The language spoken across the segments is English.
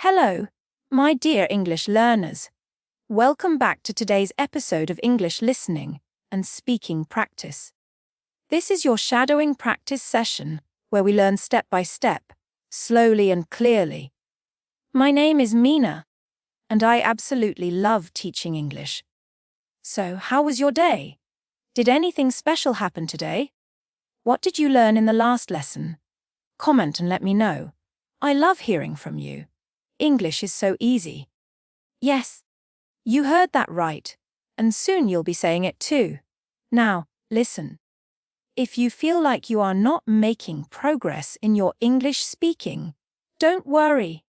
Hello, my dear English learners. Welcome back to today's episode of English Listening and Speaking Practice. This is your shadowing practice session where we learn step by step, slowly and clearly. My name is Mina, and I absolutely love teaching English. So, how was your day? Did anything special happen today? What did you learn in the last lesson? Comment and let me know. I love hearing from you. English is so easy. Yes, you heard that right, and soon you'll be saying it too. Now, listen. If you feel like you are not making progress in your English speaking, don't worry.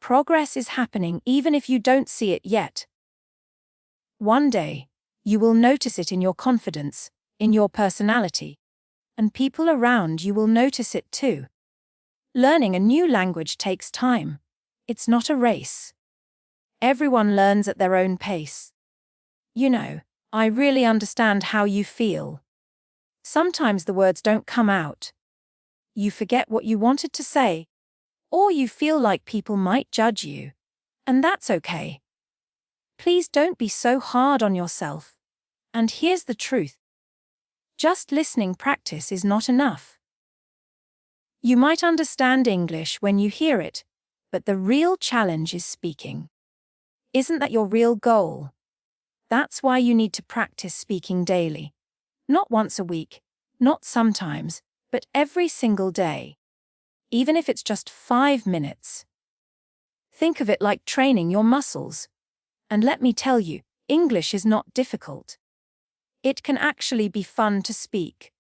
Progress is happening even if you don't see it yet. One day, you will notice it in your confidence, in your personality, and people around you will notice it too. Learning a new language takes time. It's not a race. Everyone learns at their own pace. You know, I really understand how you feel. Sometimes the words don't come out. You forget what you wanted to say, or you feel like people might judge you, and that's okay. Please don't be so hard on yourself. And here's the truth. Just listening practice is not enough. You might understand English when you hear it, but the real challenge is speaking. Isn't that your real goal? That's why you need to practice speaking daily. Not once a week, not sometimes, but every single day. Even if it's just 5 minutes. Think of it like training your muscles. And let me tell you, English is not difficult. It can actually be fun to speak.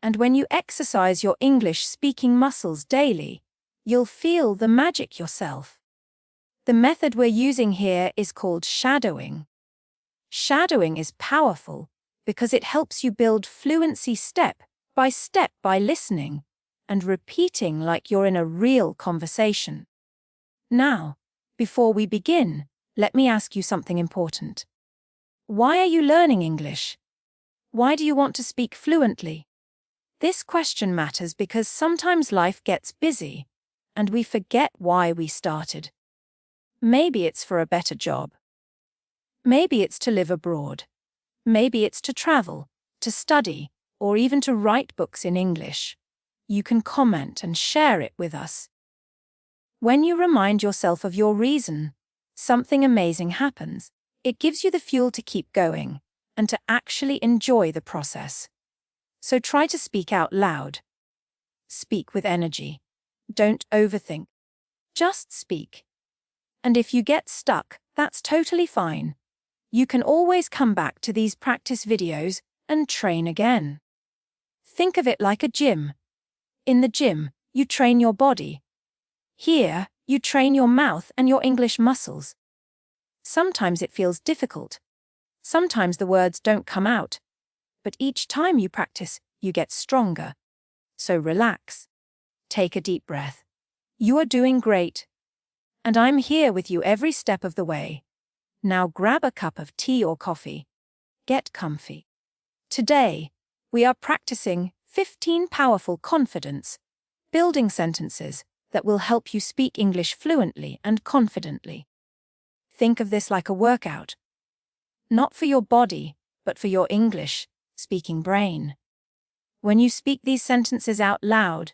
And when you exercise your English speaking muscles daily, you'll feel the magic yourself. The method we're using here is called shadowing. Shadowing is powerful because it helps you build fluency step by listening and repeating like you're in a real conversation. Now, before we begin, let me ask you something important. Why are you learning English? Why do you want to speak fluently? This question matters because sometimes life gets busy, and we forget why we started. Maybe it's for a better job. Maybe it's to live abroad. Maybe it's to travel, to study, or even to write books in English. You can comment and share it with us. When you remind yourself of your reason, something amazing happens. It gives you the fuel to keep going and to actually enjoy the process. So try to speak out loud. Speak with energy. Don't overthink. Just speak. And if you get stuck, that's totally fine. You can always come back to these practice videos and train again. Think of it like a gym. In the gym, you train your body. Here, you train your mouth and your English muscles. Sometimes it feels difficult. Sometimes the words don't come out. But each time you practice, you get stronger. So relax. Take a deep breath. You are doing great. And I'm here with you every step of the way. Now grab a cup of tea or coffee. Get comfy. Today, we are practicing 15 powerful confidence, building sentences that will help you speak English fluently and confidently. Think of this like a workout. Not for your body, but for your English speaking brain. When you speak these sentences out loud,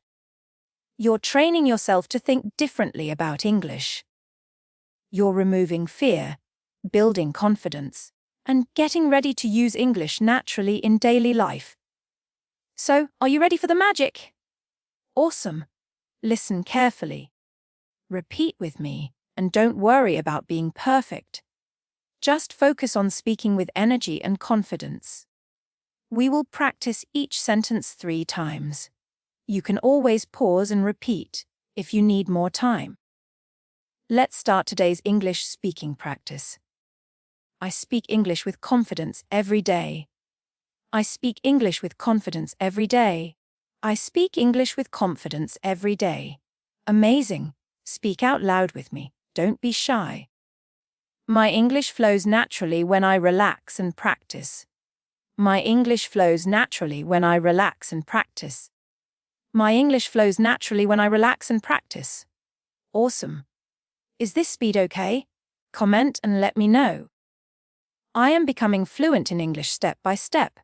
you're training yourself to think differently about English. You're removing fear, building confidence, and getting ready to use English naturally in daily life. So, are you ready for the magic? Awesome. Listen carefully. Repeat with me, and don't worry about being perfect. Just focus on speaking with energy and confidence. We will practice each sentence 3 times. You can always pause and repeat if you need more time. Let's start today's English speaking practice. I speak English with confidence every day. I speak English with confidence every day. I speak English with confidence every day. Amazing. Speak out loud with me. Don't be shy. My English flows naturally when I relax and practice. My English flows naturally when I relax and practice. My English flows naturally when I relax and practice. Awesome. Is this speed okay? Comment and let me know. I am becoming fluent in English step by step.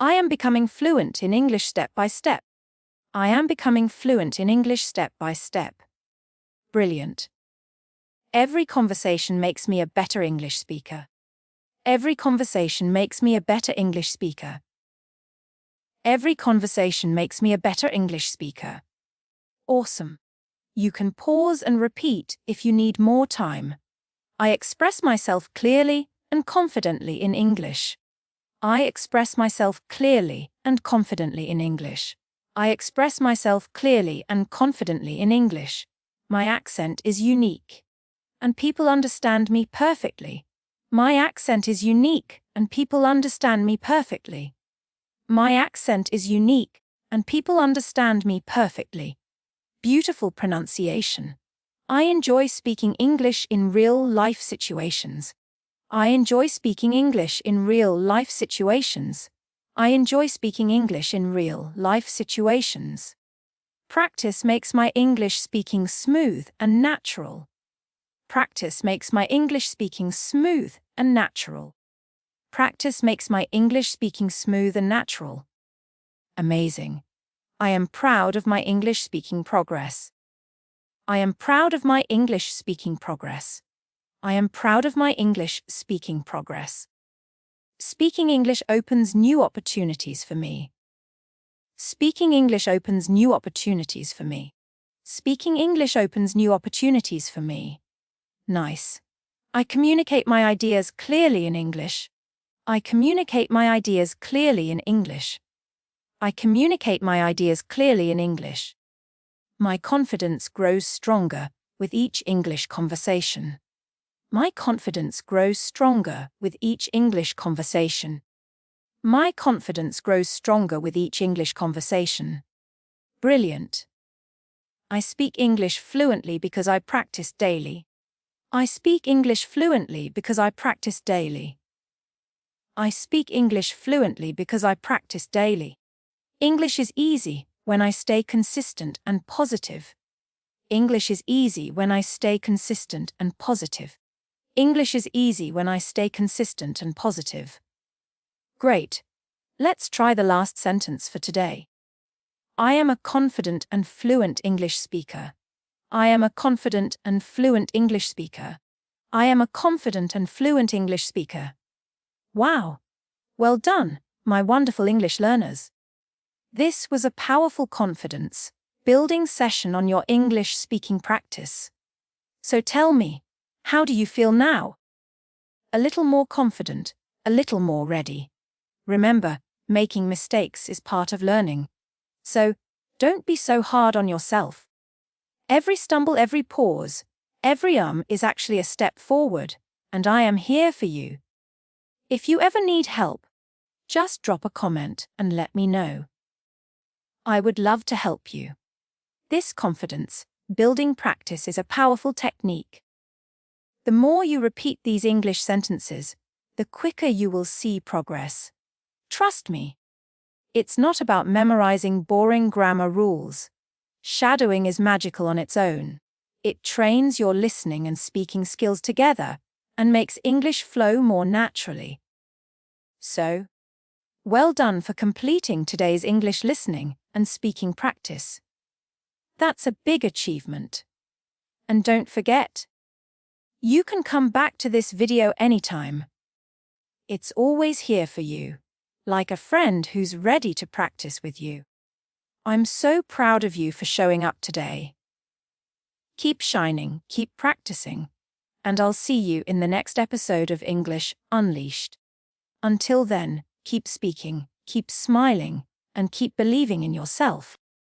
I am becoming fluent in English step by step. I am becoming fluent in English step by step. Brilliant. Every conversation makes me a better English speaker. Every conversation makes me a better English speaker. Every conversation makes me a better English speaker. Awesome. You can pause and repeat if you need more time. I express myself clearly and confidently in English. I express myself clearly and confidently in English. I express myself clearly and confidently in English. My accent is unique, and people understand me perfectly. My accent is unique, and people understand me perfectly. My accent is unique, and people understand me perfectly. Beautiful pronunciation. I enjoy speaking English in real-life situations. I enjoy speaking English in real-life situations. I enjoy speaking English in real-life situations. Practice makes my English speaking smooth and natural. Practice makes my English speaking smooth and natural. Practice makes my English speaking smooth and natural. Amazing. I am proud of my English speaking progress. I am proud of my English speaking progress. I am proud of my English speaking progress. Speaking English opens new opportunities for me. Speaking English opens new opportunities for me. Speaking English opens new opportunities for me. Nice. I communicate my ideas clearly in English. I communicate my ideas clearly in English. I communicate my ideas clearly in English. My confidence grows stronger with each English conversation. My confidence grows stronger with each English conversation. My confidence grows stronger with each English conversation. Brilliant. I speak English fluently because I practice daily. I speak English fluently because I practice daily. I speak English fluently because I practice daily. English is easy when I stay consistent and positive. English is easy when I stay consistent and positive. English is easy when I stay consistent and positive. Great. Let's try the last sentence for today. I am a confident and fluent English speaker. I am a confident and fluent English speaker. I am a confident and fluent English speaker. Wow. Well done, my wonderful English learners. This was a powerful confidence building session on your English speaking practice. So tell me, how do you feel now? A little more confident, a little more ready. Remember, making mistakes is part of learning. So, don't be so hard on yourself. Every stumble, every pause, every is actually a step forward, and I am here for you. If you ever need help, just drop a comment and let me know. I would love to help you. This confidence building practice is a powerful technique. The more you repeat these English sentences, the quicker you will see progress. Trust me. It's not about memorizing boring grammar rules. Shadowing is magical on its own. It trains your listening and speaking skills together and makes English flow more naturally. So, well done for completing today's English listening and speaking practice. That's a big achievement. And don't forget, you can come back to this video anytime. It's always here for you, like a friend who's ready to practice with you. I'm so proud of you for showing up today. Keep shining, keep practicing, and I'll see you in the next episode of English Unleashed. Until then, keep speaking, keep smiling, and keep believing in yourself.